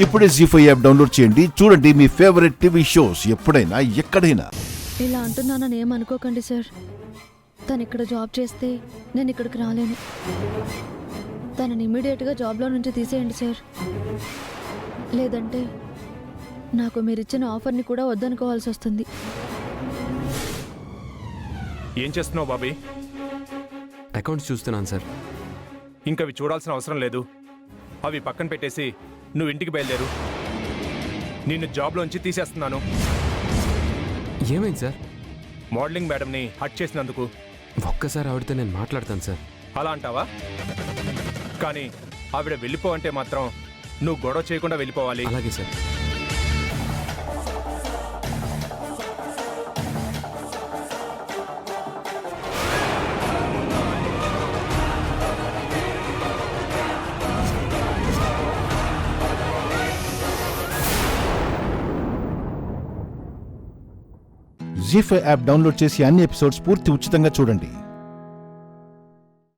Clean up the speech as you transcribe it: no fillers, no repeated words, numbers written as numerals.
ఇప్పుడే జీ5 app download చేయండి. చూడండి మీ ఫేవరెట్ టీవీ షోస్ ఎప్పుడైనా ఎక్కడైనా. ఇలా అంటున్నానని ఏమనుకోకండి సార్. తను ఇక్కడ జాబ్ చేస్తే నేను ఇక్కడికి రాలేను. తనని ఇమ్మీడియట్గా జాబ్లో నుంచి తీసేయండి సార్. లేదంటే నాకు మీరిచ్చిన ఆఫర్ని కూడా వద్దనుకోవాల్సి వస్తుంది. ఏం చేస్తున్నావు బాబీ? అకౌంట్స్ చూస్తున్నాను సార్. ఇంకవి చూడాల్సిన అవసరం లేదు. అవి పక్కన పెట్టేసి నువ్వు ఇంటికి బయలుదేరు. నిన్ను జాబ్లోంచి తీసేస్తున్నాను. ఏమైంది సార్? మోడలింగ్ మేడంని హట్ చేసినందుకు. ఒక్కసారి ఆవిడతో నేను మాట్లాడతాను సార్. అలా అంటావా? కానీ ఆవిడ వెళ్ళిపో అంటే మాత్రం నువ్వు గొడవ చేయకుండా వెళ్ళిపోవాలి. అలాగే సార్. జీ5 యాప్ డౌన్లోడ్ చేసి అన్ని ఎపిసోడ్స్ పూర్తి ఉచితంగా చూడండి.